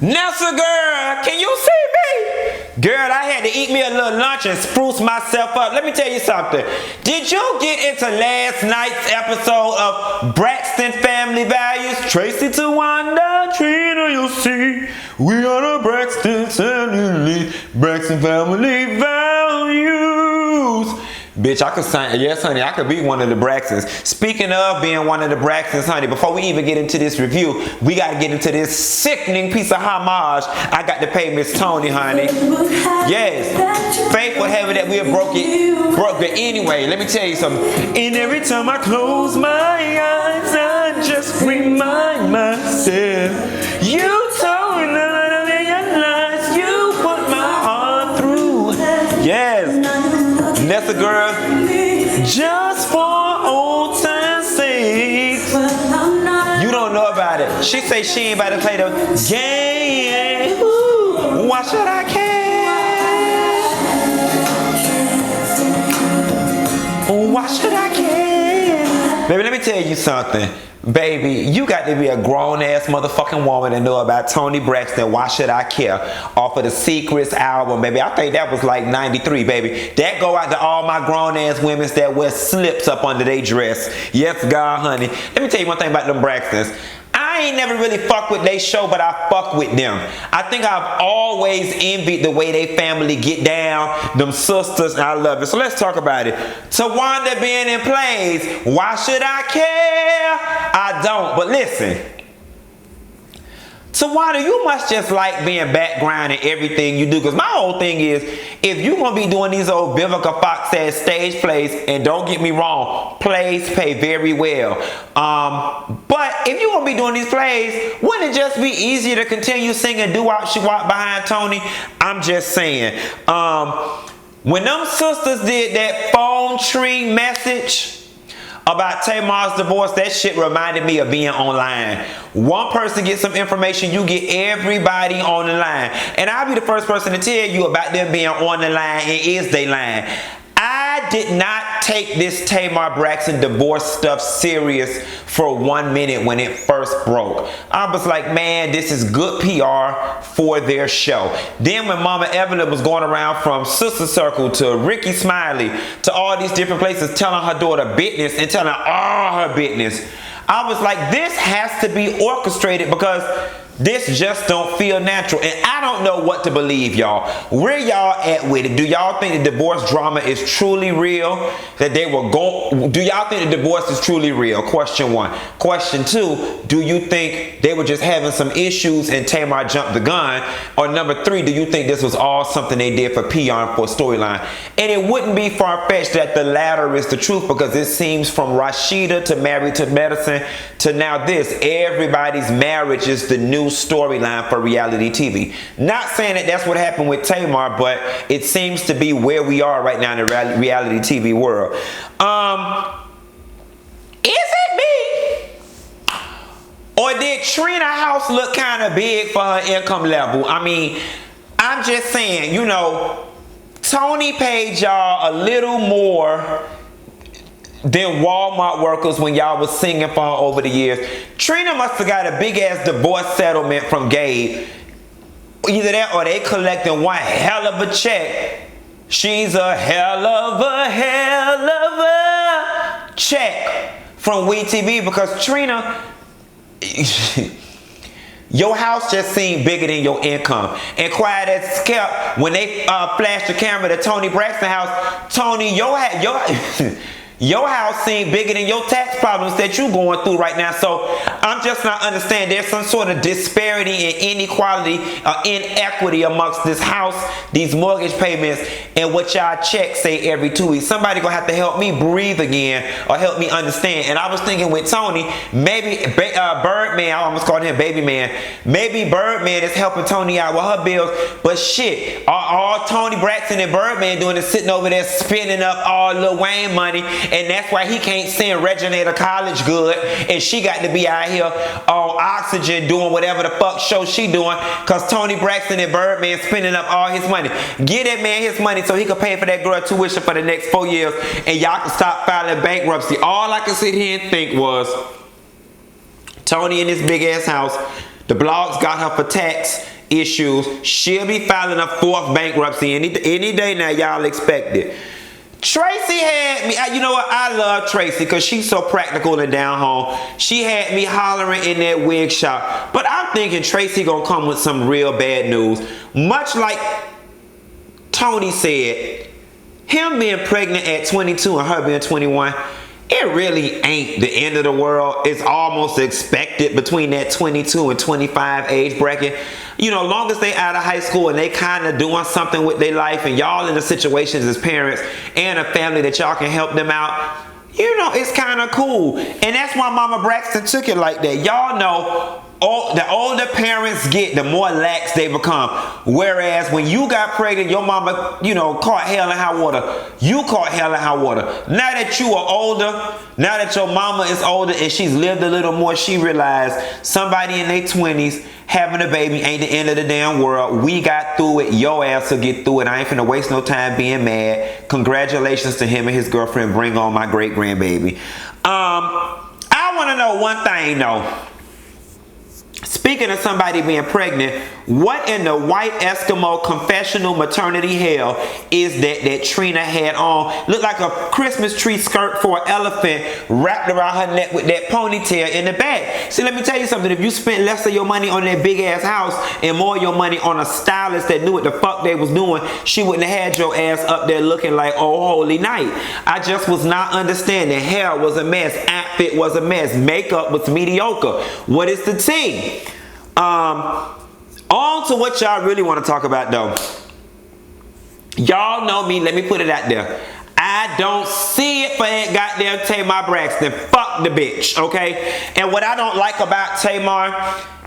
Nessa girl, can you see me? Girl, I had to eat me a little lunch and spruce myself up. Let me tell you something. Did you get into last night's episode of Braxton Family Values? Tracy, Tawanda, Trina, you see, we are the Braxton Family Values. Bitch, I could sign, yes honey, I could be one of the Braxtons. Speaking of being one of the Braxtons, honey, before we even get into this review, we got to get into this sickening piece of homage I got to pay Miss Toni, honey. Yes, fate would have it that we have broke it anyway. Let me tell you something. And every time I close my eyes, I just remind myself, you told me none of your lies, you put my heart through. Yes. That's a girl, just for old time's sake. You don't know about it. She say she ain't about to play the game. Why should I care? Why should I care? Baby, let me tell you something. Baby, you got to be a grown-ass motherfucking woman to know about Toni Braxton, Why Should I Care, off of the Secrets album, baby. I think that was like 93, baby. That go out to all my grown-ass women that wear slips up under their dress. Yes, God, honey. Let me tell you one thing about them Braxtons. I ain't never really fuck with they show, but I fuck with them. I think I've always envied the way they family get down, them sisters, and I love it. So let's talk about it. Tawanda being in plays, why should I care? I don't, but listen. Tawanda, you must just like being background in everything you do. Because my whole thing is, if you're going to be doing these old Vivica Fox says stage plays, and don't get me wrong, plays pay very well. But if you're going to be doing these plays, wouldn't it just be easier to continue singing doo-wop she wop behind Toni? I'm just saying. When them sisters did that phone tree message about Tamar's divorce, that shit reminded me of being online. One person gets some information, you get everybody on the line. And I'll be the first person to tell you about them being on the line and is they lying. I did not take this Tamar Braxton divorce stuff serious for 1 minute when it first broke. I was like, man, this is good PR for their show. Then when Mama Evelyn was going around from Sister Circle to Ricky Smiley to all these different places telling her daughter business and telling her all her business, I was like, this has to be orchestrated because this just don't feel natural. And I don't know what to believe, y'all. Where y'all at with it? Do y'all think the divorce drama is truly real? That they were going? Do y'all think the divorce is truly real? Question one. Question two, do you think they were just having some issues and Tamar jumped the gun? Or number three, do you think this was all something they did for PR and for a storyline? And it wouldn't be far-fetched that the latter is the truth, because it seems from Rashida to Married to Medicine to now this, everybody's marriage is the new storyline for reality TV. Not saying that that's what happened with Tamar, but it seems to be where we are right now in the reality TV world. Is it me? Or did Trina house look kind of big for her income level? I mean, I'm just saying, you know, Toni paid y'all a little more than Walmart workers when y'all was singing for her over the years. Trina must have got a big ass divorce settlement from Gabe. Either that or they collecting one hell of a check. She's a hell of a check from WeTV, because Trina, your house just seemed bigger than your income. And quiet as kept, when they flashed the camera to Toni Braxton house, Toni, your house seemed bigger than your tax problems that you're going through right now. So I'm just not understanding. There's some sort of disparity and inequality, inequity amongst this house, these mortgage payments, and what y'all checks say every 2 weeks. Somebody gonna have to help me breathe again or help me understand. And I was thinking with Toni, maybe Birdman, I almost called him Baby Man. Maybe Birdman is helping Toni out with her bills. But shit, all Toni Braxton and Birdman doing is sitting over there spending up all Lil Wayne money. And that's why he can't send Regina to college good. And she got to be out here on oxygen doing whatever the fuck show she doing. Because Toni Braxton and Birdman spending up all his money. Give that man his money so he can pay for that girl tuition for the next 4 years. And y'all can stop filing bankruptcy. All I could sit here and think was, Toni in this big ass house The blogs got her for tax issues. She'll be filing a 4th bankruptcy any day now. Y'all expect it. Tracy had me, you know what, I love Tracy because she's so practical and down home. She had me hollering in that wig shop. But I'm thinking Tracy gonna come with some real bad news. Much like Toni said, him being pregnant at 22 and her being 21, it really ain't the end of the world. It's almost expected between that 22 and 25 age bracket. You know, long as they out of high school and they kind of doing something with their life and y'all in the situations as parents and a family that y'all can help them out, you know, it's kind of cool. And that's why Mama Braxton took it like that. Y'all know, the older parents get, the more lax they become. Whereas when you got pregnant, your mama, you know, caught hell in high water. You caught hell in high water. Now that you are older, now that your mama is older and she's lived a little more, she realized somebody in their 20s having a baby ain't the end of the damn world. We got through it. Your ass will get through it. I ain't finna waste no time being mad. Congratulations to him and his girlfriend. Bring on my great grandbaby. I want to know one thing though. Speaking of somebody being pregnant, what in the white Eskimo confessional maternity hell is that Trina had on? Looked like a Christmas tree skirt for an elephant wrapped around her neck with that ponytail in the back. See, let me tell you something. If you spent less of your money on that big ass house and more of your money on a stylist that knew what the fuck they was doing, she wouldn't have had your ass up there looking like oh holy night. I just was not understanding. Hair was a mess. Outfit was a mess. Makeup was mediocre. What is the tea? On to what y'all really want to talk about though. Y'all know me, let me put it out there. I don't see it for that goddamn Tamar Braxton. Fuck the bitch, okay? And what I don't like about Tamar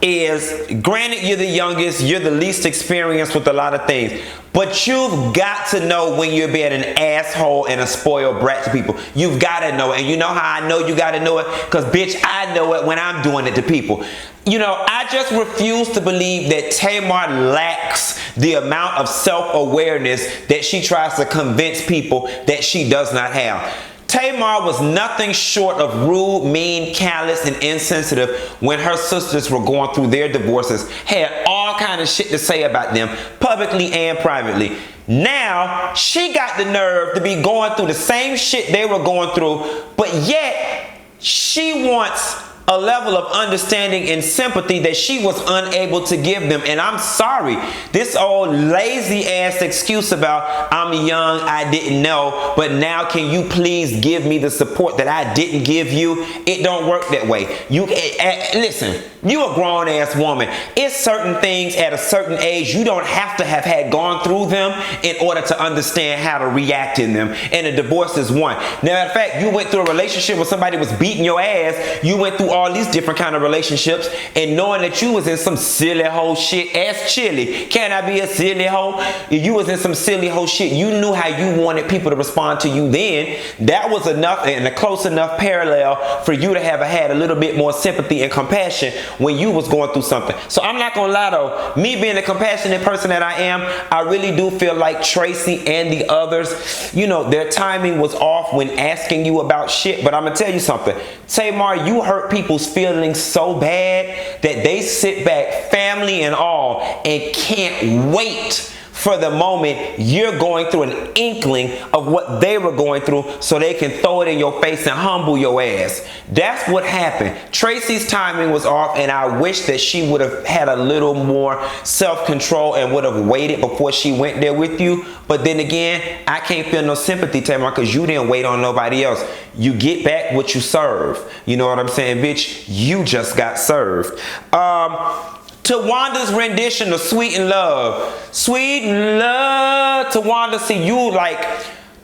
is, granted you're the youngest, you're the least experienced with a lot of things, but you've got to know when you're being an asshole and a spoiled brat to people. You've got to know it. And you know how I know you got to know it? Because bitch, I know it when I'm doing it to people. You know, I just refuse to believe that Tamar lacks the amount of self-awareness that she tries to convince people that she does not have. Tamar was nothing short of rude, mean, callous, and insensitive when her sisters were going through their divorces. Had all kind of shit to say about them, publicly and privately. Now, she got the nerve to be going through the same shit they were going through, but yet she wants a level of understanding and sympathy that she was unable to give them. And I'm sorry, this old lazy ass excuse about I'm young, I didn't know, but now can you please give me the support that I didn't give you? It don't work that way. Listen, you a grown ass woman. It's certain things at a certain age you don't have to have had gone through them in order to understand how to react in them. And a divorce is one. Now, in fact, you went through a relationship where somebody was beating your ass. You went through all these different kind of relationships, and knowing that you was in some silly hoe shit, ass chilly. Can I be a silly hoe? If you was in some silly hoe shit, you knew how you wanted people to respond to you then. That was enough and a close enough parallel for you to have had a little bit more sympathy and compassion when you was going through something. So I'm not gonna lie though, me being the compassionate person that I am, I really do feel like Tracy and the others, you know, their timing was off when asking you about shit. But I'm gonna tell you something, Tamar, you hurt people's feelings so bad that they sit back, family and all, and can't wait for the moment you're going through an inkling of what they were going through so they can throw it in your face and humble your ass. That's what happened. Tracy's timing was off, and I wish that she would have had a little more self-control and would have waited before she went there with you. But then again, I can't feel no sympathy, Tamar, because you didn't wait on nobody else. You get back what you serve. You know what I'm saying, bitch? You just got served. Tawanda's rendition of Sweet in Love. Sweet in Love, Tawanda. See, you like,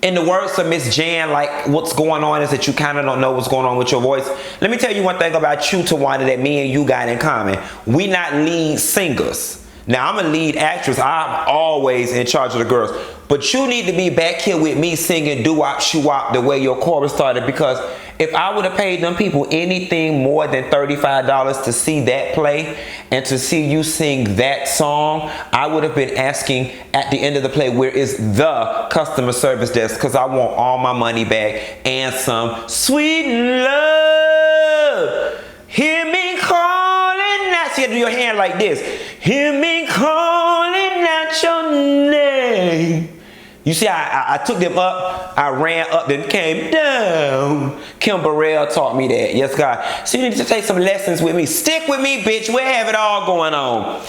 in the words of Miss Jan, like what's going on is that you kind of don't know what's going on with your voice. Let me tell you one thing about you, Tawanda, that me and you got in common. We not lead singers. Now, I'm a lead actress. I'm always in charge of the girls. But you need to be back here with me singing doo-wop, shoo-wop the way your chorus started, because if I would have paid them people anything more than $35 to see that play and to see you sing that song, I would have been asking at the end of the play, where is the customer service desk? Because I want all my money back and some. Sweet love, hear me calling. Now, see, had to do your hand like this. Hear me calling out your name. You see, I took them up, I ran up, then came down. Kim Burrell taught me that. Yes, God. So you need to take some lessons with me. Stick with me, bitch. We have it all going on.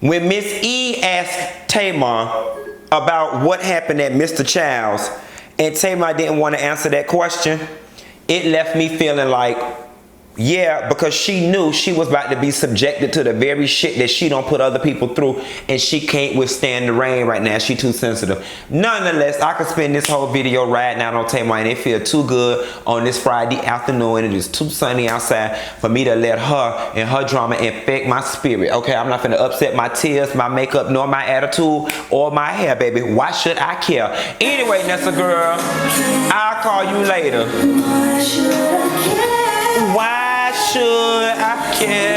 When Miss E asked Tamar about what happened at Mr. Child's, and Tamar didn't want to answer that question, it left me feeling like, yeah, because she knew she was about to be subjected to the very shit that she don't put other people through, and she can't withstand the rain right now. She too sensitive. Nonetheless, I could spend this whole video riding out on Tamar, and it feel too good on this Friday afternoon, and it is too sunny outside for me to let her and her drama infect my spirit. Okay, I'm not finna upset my tears, my makeup, nor my attitude, or my hair, baby. Why should I care? Anyway, Nessa girl, I'll call you later. Why should I care?